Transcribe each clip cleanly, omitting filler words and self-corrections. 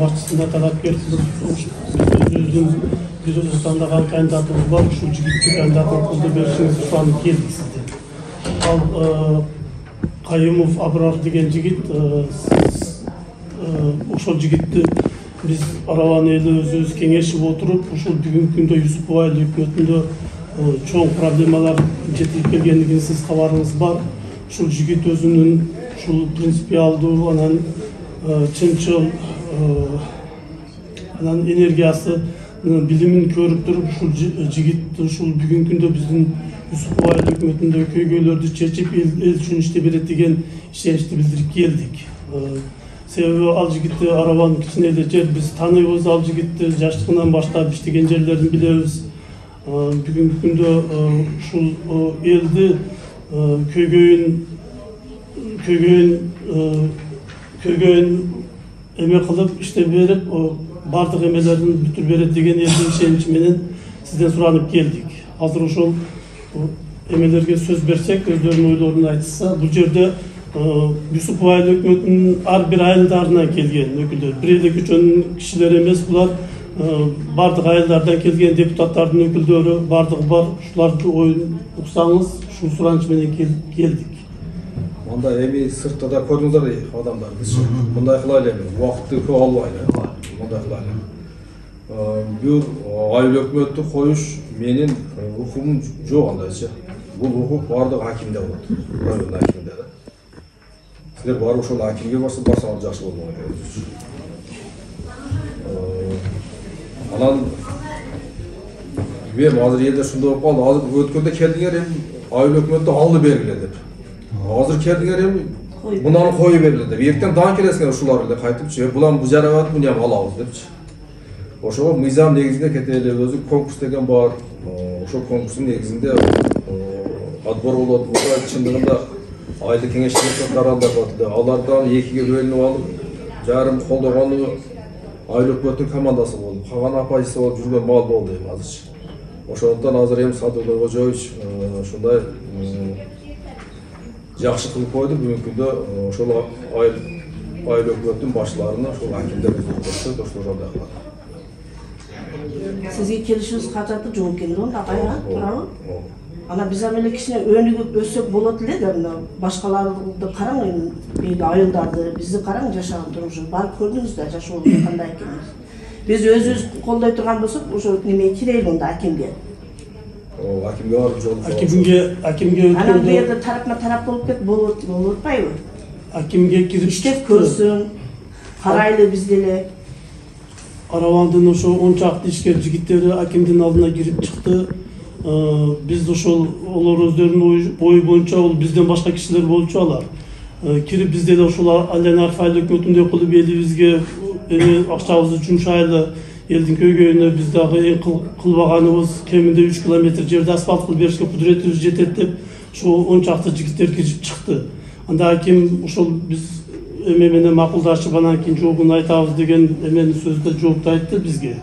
başçısına talapkersiniz. Biz özümüzün tandağan kandidatımız var. Şu jigitke kandidatını kıldı berişiniz suanıp geldik sizden. Al Kayımov Abrar degen jigit, ошол жигитти биз Араван эли өзүбүз кеңешип отуруп, ушул бүгүнкү күндө Юсупов айыл өкмөтүндө чоң проблемалар жетип келгендигин сиз кабарыңыз бар. Ушул жигит өзүнүн ушул принципиалдуу анан чынчыл анан энергиясы билимин көрүп туруп, ушул жигит ушул бүгүнкү күндө биздин Юсупов айыл өкмөтүндө көйгөйлөрдү чечип эл үчүн иште берет деген ишеничти билдирип келдик. Себеби ал жигитти Араван кичине эле жер биз тааныйбыз, ал жигитти жаштыгынан баштап иштеген жерлерин билебиз. Бүгүнкү күндө ушул элди көйгөйүн эме кылып иштеп берип, бардык эмелерин бүтүрүп берет деген элдин ишеничи менен сизден суранып келдик. Азыр ошол эмелерге сөз берсек, өздөрүнүн ойлорун айтса, бул жерде Юсупов айыл өкмөтүнүн ар бир айылдарынан келген өкүлдөр, бир эле көчөнүн кишилери эмес, булар бардык айылдардан келген депутаттардын өкүлдөрү бардыгы бар. Ушулардын оюн уксаңыз, ушул сураныч менен келдик. Мында эми сыртта да көрдүңүздөр адамдар, биз мындай кылайлы, убакытты көп албайлы, мындай кылайлы. Бир айыл өкмөттү коюш менин укугум жок андайчы. Бул укук бардык акимде болот, район акимде да. Силер барып ошол акимге барсаңыз жакшы болмок экен. Анан мен азыр элде ушундай болуп калды. Азыр өткөндө келдиңер эми айыл өкмөттү алды бергиле деп. Азыр келдиңер эми мунаны коюп бергиле деп. Эртең даң келесиңер ушулар эле кайтыпчы. Булар бу жарабат, муну эми алабыз депчи. Ошого мыйзам негизинде кете эле өзү конкурс деген бар. Ошол конкурстун негизинде отбор болот. Буга чындыгында айылдык кеңештин каралдар бар. Алардан экиге бөлүнүп алып, жарым колдогону айыл өкмөттүн командасы болду. Калган апайчысы болуп жүргөн мал болду эми азырчы. Ошондон азыр эми Садыгулай Кожоевич ушундай жакшы кылып койду. Бүгүнкү күндө ошол айыл өкмөттүн башчыларына ошол акимдер өздөрү ошондой кылат. Сизге келишибиз качаты жок экен да, агайга туурабы? Ана биз амеле кичине өнүгүп өссөк болот эле да, мына башкаларды караң, эми айылдарды, бизди караң жашаган турмуш. Барып көрдүңүз да, жашообуз кандай экенин. Биз өзүбүз колдой турган болсок, ошо неме кирели онда акимге. Акимге барып жол. Акимге Анан бу жерде тарапма тарап болуп кет болот атпайбы? Акимге кирип иштеп көрсүң, карайлы биз деле. Аравандын ошо 10 чакты ишкер жигиттери акимдин алдына кирип чыкты. Биз ошол олар өздөрүнүн ою боюнча, ол бизден башка кишилер болчу алар. Кирип биз деле ошол Айыл өкмөтүндөй кылып элибизге акчабызды жумшайлы, элдин көйгөйүнө биз дагы эң кылбаганыбыз кеминде 3 километр жерде асфальт кылып беришке кудуретибиз жетет деп ошол 10 чакты жигиттер кирип чыкты. Анда аким ошол биз эме менен макулдашып анан кийин жообун айтабыз деген эменин сөздө жоопту айтты бизге.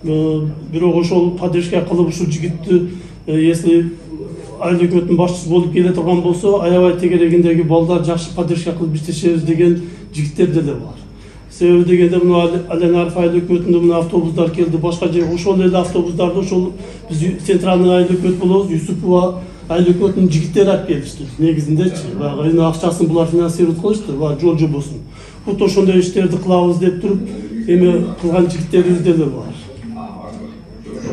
Бирок ошол поддержка кылып ушул жигитти, если айыл өкмөтүнүн башчысы болуп келе турган болсо, аябай тегерегиндеги балдар жакшы поддержка кылып иштешебиз деген жигиттер деле бар. Себеби дегенде мына Аленаров айыл өкмөтүндө мына автобустар келди, башка жер ошол эле автобустарды ошол биз центральный айыл өкмөт болобуз, Юсупова айыл өкмөтүнүн жигиттери алып келишти. Негизиндечи, баягы акчасын булар финансировать кылышты, жол жобосун. Вот ошондой иштерди кылабыз деп туруп, эми кылган жигиттерибиз деле бар.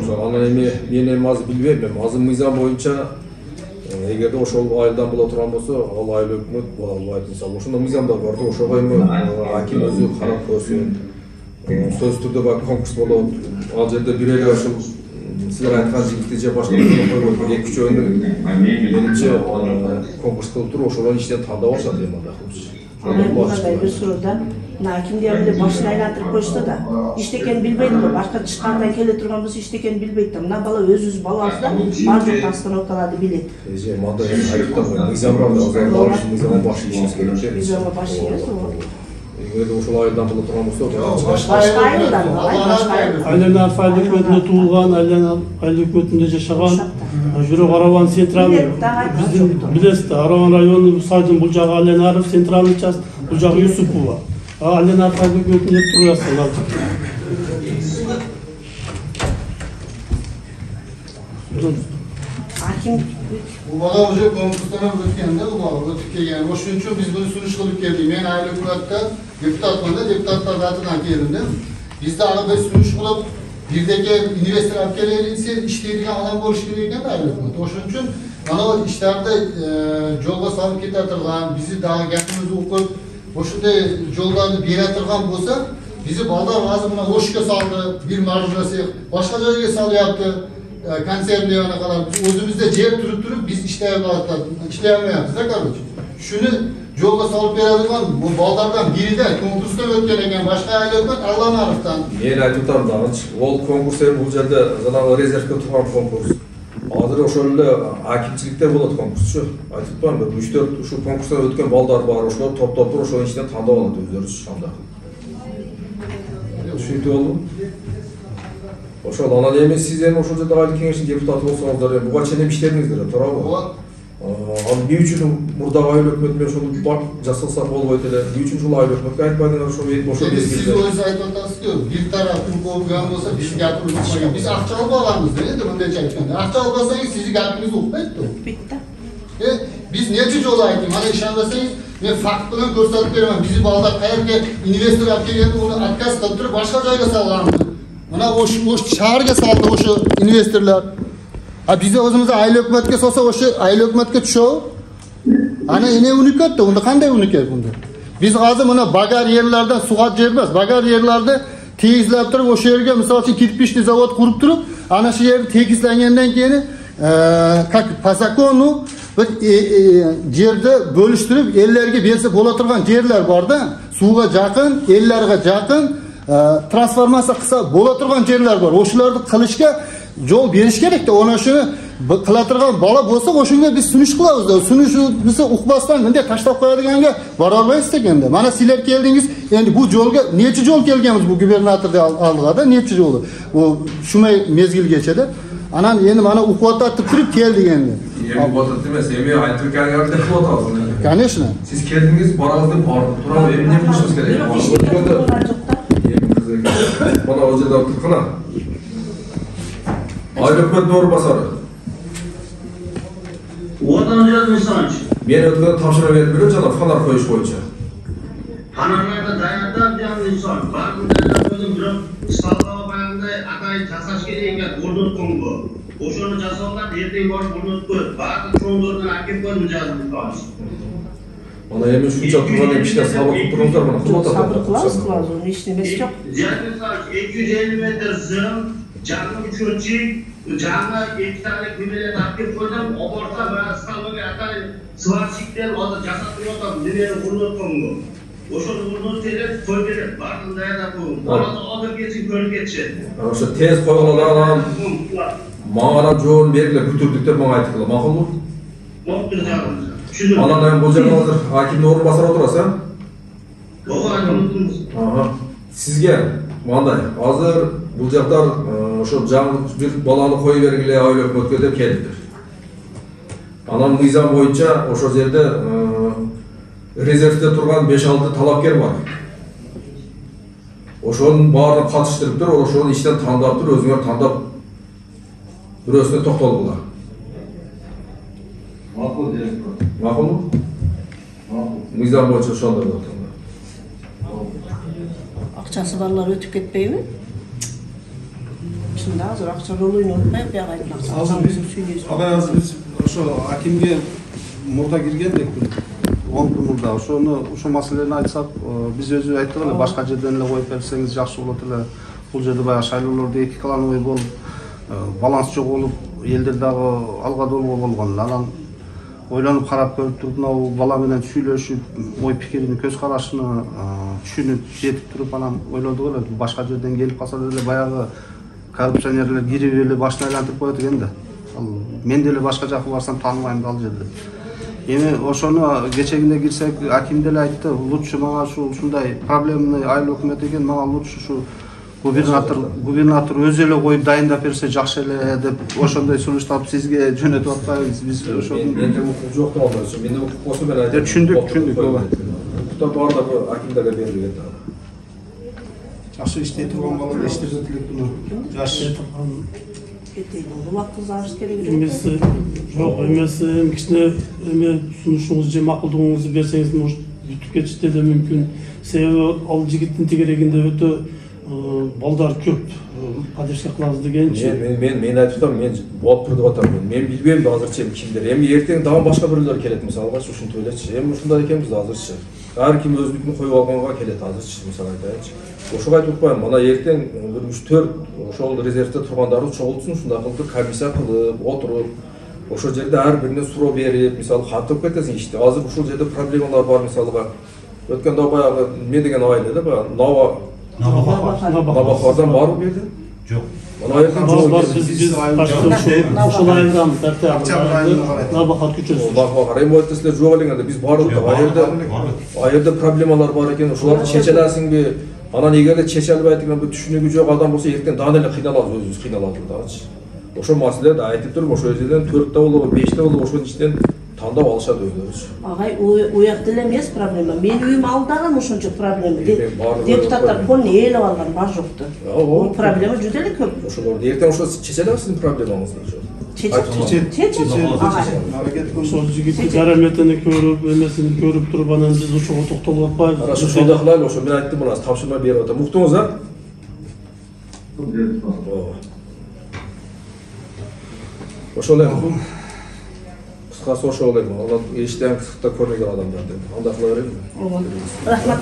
Анан эми мен эми азыр билбейм, азыр мыйзам боюнча эгерде ошол айылдан боло турган болсо, ал айыл өкмөт болбойт. Мисалы ошондой мыйзамда бар да, ошого эми аким өзү карап көрсүн. Сөзсүз түрдө бар конкурс болот. Ал жерде бир эле ошол силер айткан жигитти же башка койгон эки үчөөнү менимче конкурс кылып туруп ошолордун ичинен тандап алышат эми анда. Мындай бир суроода, мына акимдер эле башын айлантырып коюшса да, иштекенин билбейт го, башка тышкардан келе турган болсо иштекенин билбейт да. Мына бала өзүбүз балабыз да, бар жок остановкаларды билет. Мында айтып мыйзам бар да, азыр мыйзамга баш ийишибиз керек да. Мыйзамга баш ийебиз. Эгерде ошол айылдан боло турган болсо, башка айылдан, Айыл өкмөтүндө туулган, айыл өкмөтүндө жашаган, бирок Араван центральный, биздин билесиз да, Араван району сайдын бул жагы Аленаров центральный часть, бул жагы Юсупова. Alen arka hükümetinde duruyorsun artık. Hakim Bu bana hoca konkurslarına ötkende bu bana ötüke yani. O şunun için biz bunu sunuş kılıp geldik. Ben aile hükümette deputatmanda deputatlar zaten geldim. Biz de arada sunuş kılıp birdeki üniversite ülkeleri işleydiği alan boş gelirken aile hükümet. O şunun için bana o işlerde yolga salıp ketatırgan, bizi daha yakınımızı okup, o şunda yollarını bir yatırgan olsa, bizi balda ağzımına hoşka saldı, bir marjinası, başka yerine salıyordu. Kanser diyana kadar özümüzde ciğer turup biz işleyemeyiz da kardeşim. Şunu yolda salıp verebilmem, bu baldardan biri de konkursdan ötkelegen başka aileler Allah'ın arıftan. Men aytıptam dağınç, ol konkurs bu жерде жанагы резервке турган конкурс. Азыр ошол эле акимчиликте болот конкурс şu. Aytıptam ben 3-4 şu konkursdan ötкен балдар бар, ошолор топтоп туруп ошонун ичинен тандап алат өздөрү анда. Ушинтип болду. Ошол анан эми сиз эми ошол жерде айыл кеңештин депутаты болсоңуздар, буга чейин иштедиңиздер, туурабы? Ооба. Анан эмне үчүн мурдагы айыл өкмөтү менен ошону жасалса болбойт эле? Эмне үчүн ушул айыл өкмөткө айтпадыңар ошол Siz мезгилде? özü ayıp atasınız ki bir tarafın kovgan olsa biz yapımız okumayın. Biz akça almalarımız değil de bunu da çekmedi. Akça almasanız sizi yapımız okumaydı. bitti. Biz netice yol ayıtım. Hani işanlasanız ve farklı gösterip veremem. Bizi bağda kayarken üniversite yapken onu arkası kaptırıp başka cayga sağlarım. Bana o şehirge saldı o şu üniversiteler. Ha bize özümüze aile hükümetke olsa o şu aile hükümetke düşüyor. Hani yine unikat da onda kanday unikat bunda. Biz hazır buna bagar yerlerden suat yermez. Bagar yerlerde tekizlep durup o şehirge misal için kirpişli zavod kurup durup ana şu yeri tekizlengenden keyin по закону yerde bölüştürüp ellerge berse bola turgan yerler var da suga жақын, ellerge жақын transformasiya qilsa bola turgan yerler var. Oşularni qilishga yol berish kerak da ona shuni qila turgan bola bo'lsa o'shunga biz sunish qilamiz da sunish bizni uqmasdan bunday tashlab qo'yadiganga bora olmaysiz ekanda. Mana sizlar keldingiz, endi bu yo'lga necha yo'l kelganmiz bu gubernatorda olg'ada necha yo'li. Bu shumay mezgilgacha anan endi mana o'qiyotib turib keldik endi. Evi botat emas, evi aytib kelganda qilib o'tasiz. Конечно. Siz keldingiz, borangiz deb borib turib, evi nima qilishimiz kerak? Bana o жерде turqana. Ayıl hükümet doğru basarı. Odan yazmışsanız. Men ötken tapşırma verip biliyorum canım, fanar koyuş boyunca. Fanarlarda dayandan yanlışsan. Barında özüm durup, İstanbul'a bayanda atay jasaş kerengen ornutkan bu. Oşonu jasanlar erteň borib ornutkan. Barda çoğunlardan akip koyun yazmışsanız. Bana emin şunca turgan işten sabır tutturumuzlar bana. Sabır kılaz onu hiç demesi yok. Yazmışsanız 250 metre zırım, canlı uçurçik, canlı 2 tane kümelet akip koydum. Oborta ve İstanbul'a atay sıvaçikler o da jasatını otam. Nimeni ornutkan bu. Oşonu ornutkan koy verip, barında ya da bu. Orada odur geçin, körü geçin. Oşo tez koyulan mağara joğun bergile bütürdükler bana aytıklı. Makul mu? Moktur canımız. Anan bu жерде hazır hakim doğru basar oturasa. Aha. Sizge mандай hazır bu жактар ошо жаңы bir баланы koyu бергиле айыл өкмөткө деп келиптир. Анан мыйзам боюнча ошол жерде резервде турган 5-6 талапкер бар. Ошонун баарын катыштырыптыр, ошону иштен тандаптыр, өзүңөр тандап бирөөсүнө токтолгула. Makul direktör. Makul mu? Makul. Mizan boyunca şu anda ortamda. Akçası varlar ötüp ketpeymi? Şimdi hazır akça roluyla unutmayıp bir ağayın Hazır biz şu hakimge murda girgendek 10 kun murda ошо маселени айтсак биз өзү айттык эле башка жерден эле коюп берсеңиз жакшы болот эле. Бул жерде баягы шайлоолордо этикалануу болуп баланс жоголуп элдер дагы алга долго болгон. Анан ойлонуп карап көрүп туруп мына бала менен сүйлөшүп ой пикирин көз карашын түшүнүп жетип туруп анан ойлодук эле башка жерден келип калса деле баягы коррупционерлер кирип эле башын айлантырып коет экен да. Мен деле башка жака барсам тааныбайм да ал жерде. Эми ошону кечегине кирсек аким деле айтты, лучше мага ушундай проблемный айыл өкмөт экен, мага лучше ушу губернатор өзү эле коюп дайындап берсе жакшы эле деп ошондой сунуштап сизге жөнөтүп атпайбыз. Биз ошону Менде укук жок да алар үчүн. Менде укук болсо мен айтам. Түшүндүк ооба. uşaktар бар да bu akimlerge berilген. Жакшы иштей турган балдар эчтеке тилектүү. Жаш Кетейін, бұл ақыл зарыш керек жоқ. Эмеси жок эмес кичине эме сунушуңузду же макулдугуңузду берсеңиз может бүтүп кетишти да мүмкүн. Себеби ал жигиттин тегерегинде өтө балдар көп. Кадешке кылабыз дегенчи. Men айтып атам, мен болуп тур деп атам. Мен билбейм да азырчы кимдер. Эми эртең дагы башка бирлер келет мисалга, ушинтип элечи. Эми ушундай экенбиз азырчы. Ар ким өзүнүкүн коюп алганга келет азырчы мисалы айтайынчы. Ошого айтып атпайм. Мына эртең бир 3-4 ошол резервде тургандарды чогултсун, ушундай кылып комиссия кылып, отуруп, ошол жерде ар бирине суроо берип, мисалы кантып кетесиң ишти. Азыр ушул жерде проблемалар бар мисалга. Өткөндө баягы мен деген айылда да баягы Набахардан бар у жерде? Жок. Бар biz ошол айылдан Набахар көчөсү. Набахар эми айтасыздар жок элеңде биз бардык. Айылда проблемалар бар экен. Ошоларды чечелесиңби? Анан эгерде чече албай турган бир түшүнүгү жок адам болсо эртең дагы эле кыйналабыз, өзүбүз кыйналабыз дагычы. Ошол маселе да айтып туруп, ошол жерден 4 болобу, 5 болобу ошонун ичинен тандап алышат өзүлөрү. Агай, уякта эле эмес проблема. Мен үйүм алдаган ошончо проблема. Депутаттар полный ээлеп алган бар жокту. Бул проблема жүдө эле көп. Ошолорду эртең ошо чечелебиз сиздин проблемаңызды ошо. Ошол жигитти жараметини көрүп, эмесин көрүп туруп анан биз ошого токтолуп атпайбыз. Хорошо, шундай кылайлы, ошо мен айттым мына тапшырма берип атам. Уктуңуз а? Ошол эми кыскасы ошол эми. Анан эчтен кысыкта көрмөгөн адамдар деп. Андай кыла берели. Рахмат.